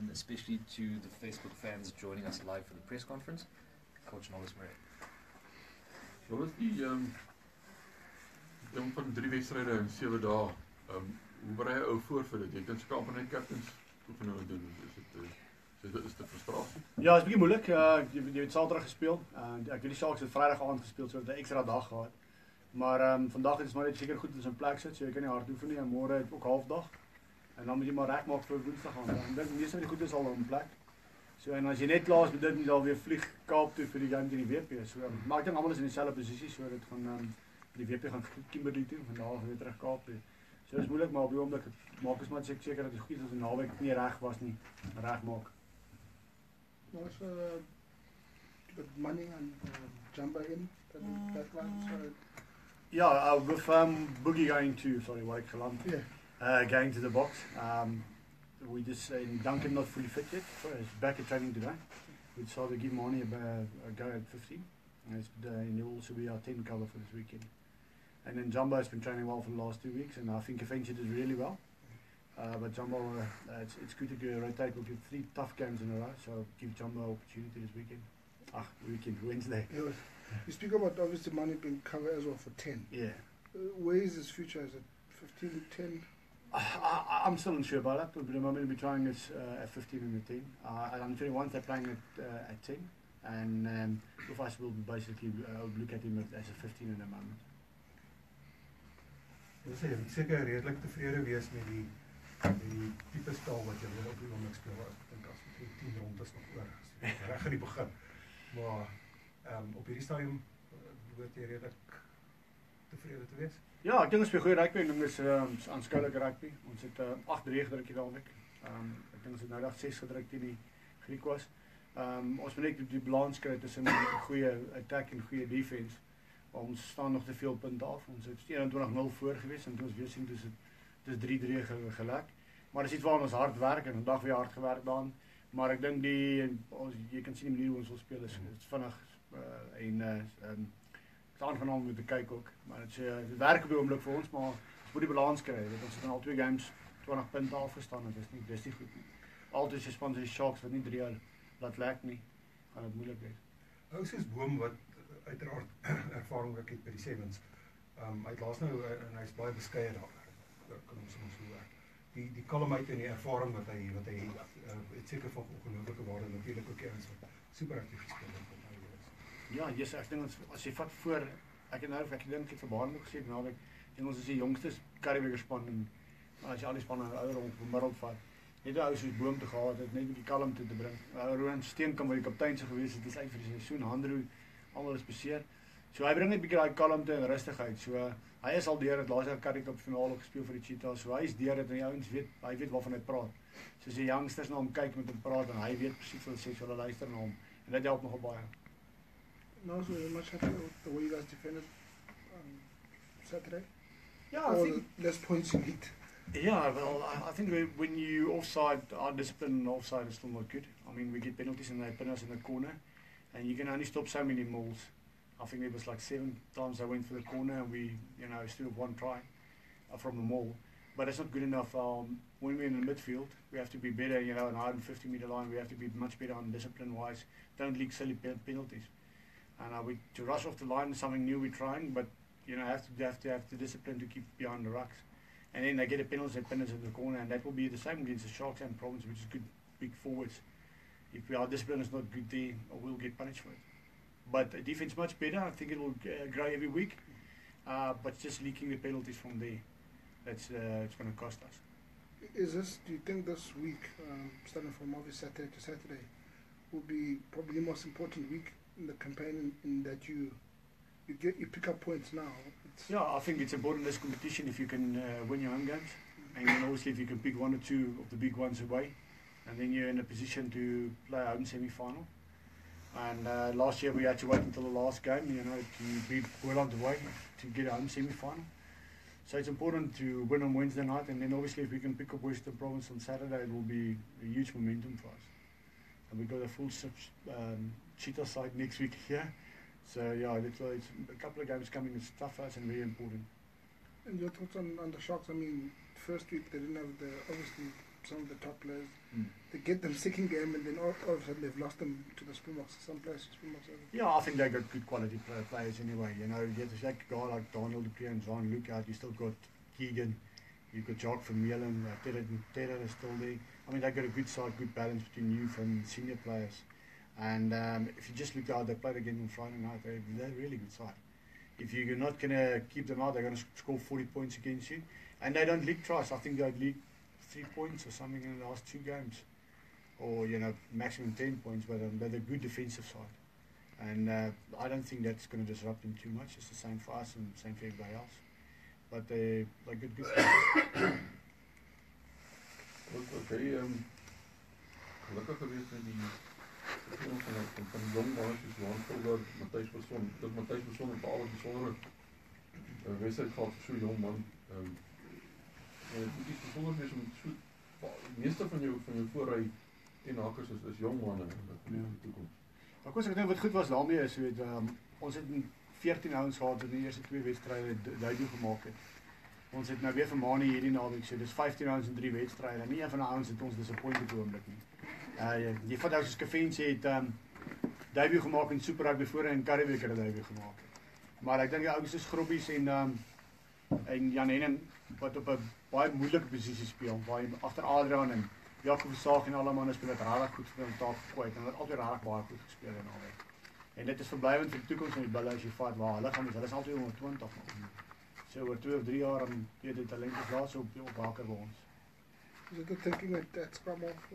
and especially to the Facebook fans joining us live for the press conference. Coach Nollis Marais. Wat was die ding van 3 wedstryde in 7 dae? Hoe berei jy ou voor vir dit? Jy kan skaap net captains oefeninge doen. Is dit frustrasie? Ja, het is 'n bietjie moeilik. Jy het Saterdag gespeel. Ek weet die Sharks het Vrydag aand gespeel, so 'n ekstra dag gehad. Maar vandag is maar net seker goed in sy plek sit, so jy kan nie hard oefen nie en môre het ook halfdag. En dan moet jy maar regmaak vir Woensdag aan. Ek dink die meeste van die goed is al in plek. So en as jy net klaar is met dit, moet jy al weer vlieg Kaap toe vir die game teen die WP. So maar ek dink almal is in dieselfde posisie, so dit gaan die WP gaan Kimberley toe en daar weer terug Kaap toe. So dis moeilik, maar op die oomblik maak ons maar seker dat dit goed is as die naweek nie reg was nie, regmaak. Was with money and Jumbo in that one. So yeah, with Boogie going to Wake Geland, going to the box. We just Duncan not fully fit yet. He's back at training today. We decided to give Marnie a go at 15. And he'll also be our 10 cover for this weekend. And then Jumbo has been training well for the last 2 weeks, and I think eventually did really well. But Jumbo, it's good to rotate. We'll get 3 tough games in a row, so give Jumbo an opportunity this weekend. Wednesday. Yeah, you speak about obviously money being covered as well for 10. Yeah. Where is his future? Is it 15, 10? I'm still unsure about that, but at the moment we're trying it at 15 and at 10. I'm 21, they're playing at 10, and with us we'll basically look at him as a 15 in the moment. Jy sê, jy moet seker redelik tevrede wees met die tipe spel wat jy op die oomblik speel. Ek dink as die 10 rondes nog oor is, reg in die begin. Maar op hierdie stadium behoort jy redelik tevrede te wees. Ja, ek dink ons speel goeie rugby. Ek dink dit is aanskoulike rugby. Ons het 8-3 gedruk hierdie week. Ek dink ons het nou dag 6 gedruk teen die Griekwas. Ons moet net die balans kry tussen 'n goeie attack en goeie defense. Ons staan nog te veel punte af. Ons het 21-0 voor gewees en toe ons weer sien dis 3-3 gelek. Maar dis iets waar ons hard werk en vandag weer hard gewerk daaraan. Maar ek dink jy kan sien die manier hoe ons wil speel is vinnig het aangenaam om te kyk ook. Maar dit werk op die oomblik vir ons, maar ons moet die balans kry. Ons het in al 2 games 20 punte afgestaan en dis nie goed nie. Altyd se span se Sharks wat nie 3 laat lek nie, gaan dit moeilik wees. Ou soos Boom wat uiteraard ervaring ook het by die Sevens. Hy het laas nou en hy's baie beskeie daar. Kan ons so werk. Die kalmheid en die ervaring wat hy het seker van ongelooflike waarde natuurlik ook eens wat super aktief gespeel het. Ja, ek dink as jy vat voor ek dink ek verbaas nog gesê naweek ons is die jongste Currie span en as jy al die spanne ouer gemiddeld vat. Net 'n ou soos Boom te gehad het net 'n bietjie kalmte te bring. Roan Steenkamp wat die kaptein se gewees het, is uit vir die seisoen. Handroo almal is beseer. So hy bring net 'n bietjie daai kalmte en rustigheid. So hy is al deur dit laaste Currie Cup finale gespeel vir die Cheetahs. So hy is deur dit en die ouens hy weet waarvan hy praat. Soos die youngsters na hom kyk met hom praat en hy weet presies wat hy sê, so hulle luister na hom. En dit help nogal baie. No, so much happy with the way you guys defended Saturday? Yeah, I think less points you need. Yeah, well, I think when you offside, our discipline and offside is still not good. I mean, we get penalties and they pin us in the corner, and you can only stop so many mauls. I think there was like 7 times they went for the corner, and we, still have 1 try from the maul. But it's not good enough. When we're in the midfield, we have to be better. On the 150-meter line, we have to be much better on discipline-wise. Don't leak silly penalties. And to rush off the line is something new we're trying, but have to have the discipline to keep behind the rucks. And then they get a penalty, they pin us in the corner, and that will be the same against the Sharks and Province, which is good big forwards. If our discipline is not good there, we'll get punished for it. But the defense much better. I think it will grow every week. But just leaking the penalties from there, it's going to cost us. Do you think this week, starting from obviously Saturday to Saturday, will be probably the most important week in the campaign in that you pick up points now? I think it's important in this competition if you can win your home games, and then obviously if you can pick 1 or 2 of the big ones away, and then you're in a position to play a home semi-final. And last year we had to wait until the last game, to beat Boland away to get a home semi-final. So it's important to win on Wednesday night, and then obviously if we can pick up Western Province on Saturday, it will be a huge momentum for us. And we've got a full Cheetah side next week here. So it's a couple of games coming. It's tough for us and very important. And your thoughts on the Sharks? I mean, first week they didn't have obviously some of the top players. Mm. They get them second game, and then all of a sudden they've lost them to the Springboks. Some players, Springboks. Yeah, I think they got good quality players anyway. You know, you get a guy like Daniel de Pre and Jean Luc out. You still got Keegan. You've got Jacques from Mielen. Terra is still there. I mean, they got a good side, good balance between youth and senior players. And if you just look out, they played again on Friday night. They're a really good side. If you're not going to keep them out, they're going to score 40 points against you. And they don't leak tries. I think they've leaked 3 points or something in the last 2 games. Or, you know, maximum 10 points. But they're a good defensive side. And I don't think that's going to disrupt them too much. It's the same for us and same for everybody else. But they're good players. Okay, gelukkig geweest met die van die jong mannen soos Johan Volgaard, Matthijs Besson. Dat Matthijs Besson het al 'n besondere wedstryd gehad vir so 'n jong man. Dit moet iets besonders wees om so die meeste van jou voorry en hakers is jong manne in die toekoms. Ek dink wat goed was daarmee is, weet, ons het 14 ouens gehad wat in die eerste 2 wedstryde debuut gemaak het. Ons het nou weer vir Mani hierdie naweek, so dis 15 ouens in 3 wedstryde. En nie een van die ouens het ons disappointed op die oomblik nie. Die van ons Skafense het debuut gemaak in Super Rugby voor en Currie Cup het debuut gemaak. Maar ek dink die ouens is Grobbies en Jan Hennen wat op 'n baie moeilike posisie speel, baie agter Adrian en Jacob Versaag en alle manne speel dit regtig goed vir hom taak gekwyt en hulle het altyd regtig baie goed gespeel in alweer. En dit is verblywend vir die toekoms van die bulle as jy vat waar hulle is altyd onder 20 nog. So oor 2 of 3 jaar dan weet die talent is daar so op haker by ons. Is it thinking at scrum off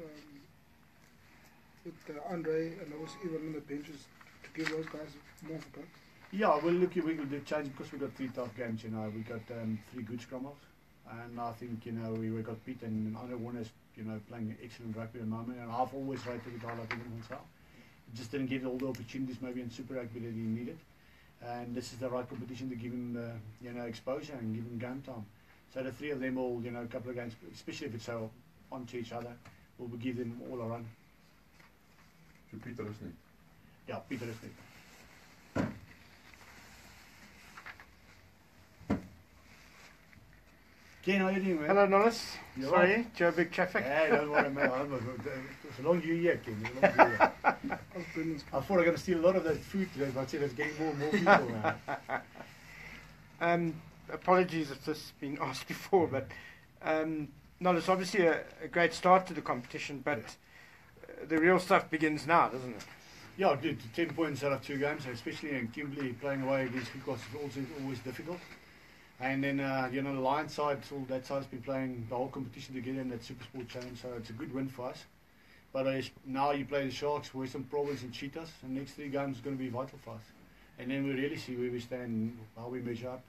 with Andre and also even on the benches to give those guys more of a go? Yeah, well look, we will do change because we got 3 tough games, you know. We got 3 good scrum offs. And I think, you know, we got beat and Andre Warner is, you know, playing excellent rugby at the moment. And I've always rated the guy like him himself. Just didn't get all the opportunities maybe in Super Rugby that he needed. And this is the right competition to give him, you know, exposure and give him game time. So the 3 of them all, you know, a couple of games, especially if it's so onto each other, will give them all a run. So Pieter is nie. Yeah, Pieter is nie. Ken, how you doing, man? Hello, Nollis. You all Sorry, right? Joe Big Traffic. Hey, don't worry, man. It's a long year, Ken. It's a long year. I thought I was going to steal a lot of that food today, but I said it's getting more and more people now. Apologies if this has been asked before, but Nollis, obviously a great start to the competition, but the real stuff begins now, doesn't it? Yeah, dude, 10 points out of 2 games, especially in Kimberley playing away against Lucas is also always difficult. And then, you know, the Lions side, that side's been playing the whole competition together in that Super Sport Challenge, so it's a good win for us. But now you play the Sharks, Western Province and Cheetahs, and the next 3 games is going to be vital for us. And then we really see where we stand, how we measure up.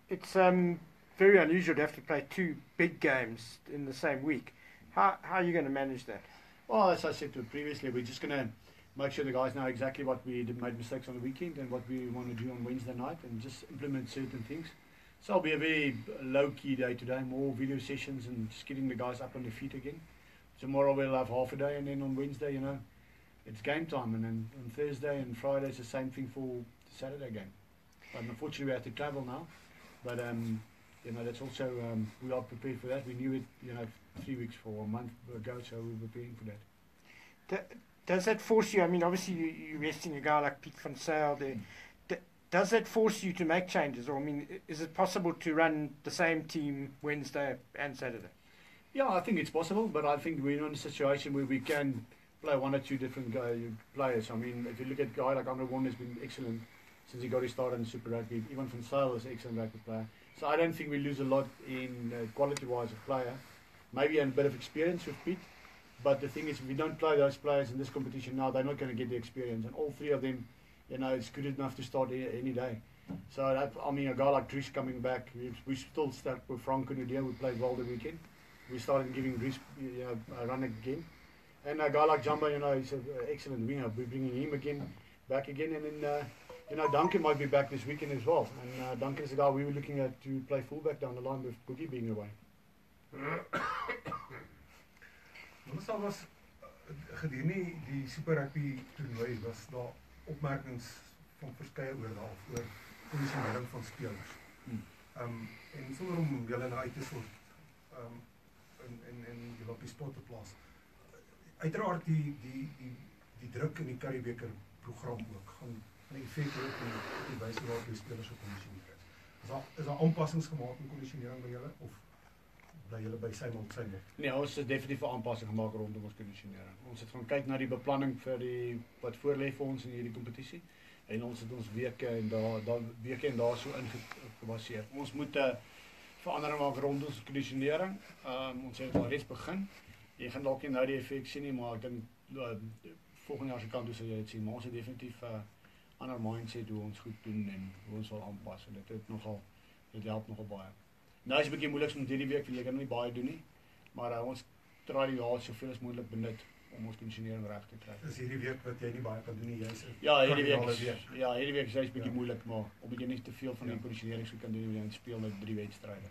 It's very unusual to have to play 2 big games in the same week. How are you going to manage that? Well, as I said to previously, we're just going to make sure the guys know exactly what we made mistakes on the weekend and what we want to do on Wednesday night and just implement certain things. So it'll be a very low-key day today, more video sessions and just getting the guys up on their feet again. Tomorrow we'll have half a day, and then on Wednesday, you know, it's game time, and then on Thursday and Friday it's the same thing for the Saturday game. But unfortunately we have to travel now, but you know, that's also we are prepared for that. We knew it, you know, 3 weeks or a month ago, so we were preparing for that. Does that force you? I mean, obviously you're resting a guy like Pete van Sale there. Does that force you to make changes, or I mean, is it possible to run the same team Wednesday and Saturday? Yeah, I think it's possible, but I think we're in a situation where we can play 1 or 2 different players. I mean, if you look at a guy like Andre Warner, has been excellent since he got his start in Super Rugby. Even Van Sale is an excellent rugby player. So I don't think we lose a lot in quality-wise of player. Maybe a bit of experience with Pete, but the thing is, if we don't play those players in this competition now, they're not going to get the experience. And all 3 of them, you know, it's good enough to start any day. So, that, I mean, a guy like Dries coming back, we still stuck with Frank and Udia. We played well the weekend. We started giving Dries, you know, a run again. And a guy like Jumbo, you know, he's an excellent winger. We're bringing him back again. And then, you know, Duncan might be back this weekend as well. And Duncan is a guy we were looking at to play fullback down the line with Boogie being away. Ons was gedurende die Super Rugby toernooi was daar opmerkings van verskeie oordaal oor posisionering van spelers. En sonder om julle nou uit te sort, en jy wil op die spot te plaas. Uiteraard die druk in die Currie program ook gaan die effek hê op die wyse waarop die spelers gekondisioneer is. Is daar aanpassings gemaak in kondisionering by julle of bly julle by sy mond? Nee, ons het definitief 'n aanpassing gemaak rondom ons kondisionering. Ons het gaan kyk na die beplanning vir wat voorlê vir ons in hierdie kompetisie en ons het ons weke en dae so ingebaseer. Ons moet verandering maak rondom ons kondisionering. Ons het al reeds begin. Jy gaan dalk nie nou die effek sien nie, maar ek dink volgende jaar se kant toe sal jy dit sien. Maar ons het definitief ander mindset hoe ons goed doen en hoe ons wil aanpas en dit help nogal baie. Nou is 'n bietjie moeilik met hierdie week want jy kan nie baie doen nie, maar ons try die jaar soveel as moontlik benut om ons kondisionering reg te kry. Is hierdie week wat jy nie baie kan doen nie, jy's hierdie week is 'n bietjie moeilik, maar omdat jy nie te veel van die kondisionering kan doen nie, jy speel met 3 wedstryde.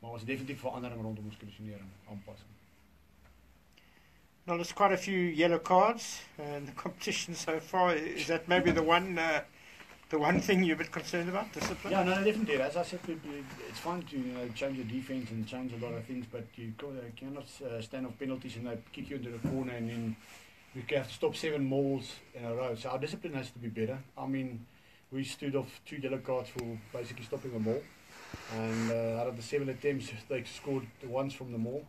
Maar ons het definitief verandering rondom ons kondisionering aanpassing. Now, there's quite a few yellow cards in the competition so far. Is that maybe the one thing you're a bit concerned about, discipline? Yeah, no, definitely. As I said, it's fun to change your defense and change a lot of things, but you cannot stand off penalties and they kick you into the corner and then we have to stop 7 mauls in a row. So our discipline has to be better. I mean, we stood off 2 yellow cards for basically stopping a maul, and out of the 7 attempts, they scored once from the maul.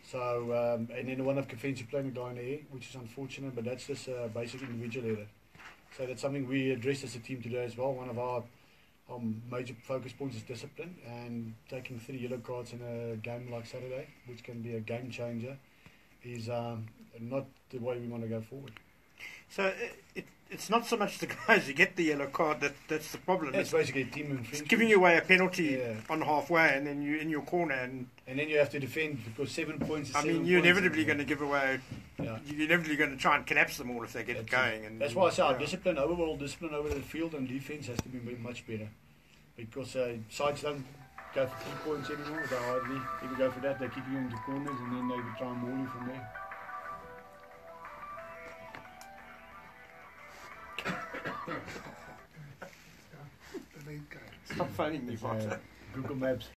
So, and then one of Kafensi playing a guy in the air, which is unfortunate, but that's just a basic individual error. So that's something we addressed as a team today as well. One of our major focus points is discipline, and taking 3 yellow cards in a game like Saturday, which can be a game changer, is not the way we want to go forward. So it's not so much the guys who get the yellow card that's the problem. It's basically a team infringement. It's giving you away a penalty on halfway, and then you're in your corner, and then you have to defend because 7 points is 7 I mean, you're inevitably going to give away. Yeah. You're inevitably going to try and collapse them all if they get it going. And that's why I say our discipline, overall discipline over the field and defense has to be much better, because sides don't go for 3 points anymore. They hardly even go for that. They kick you into corners and then they will try and maul you from there. Stop phoning me, Martin. Google Maps.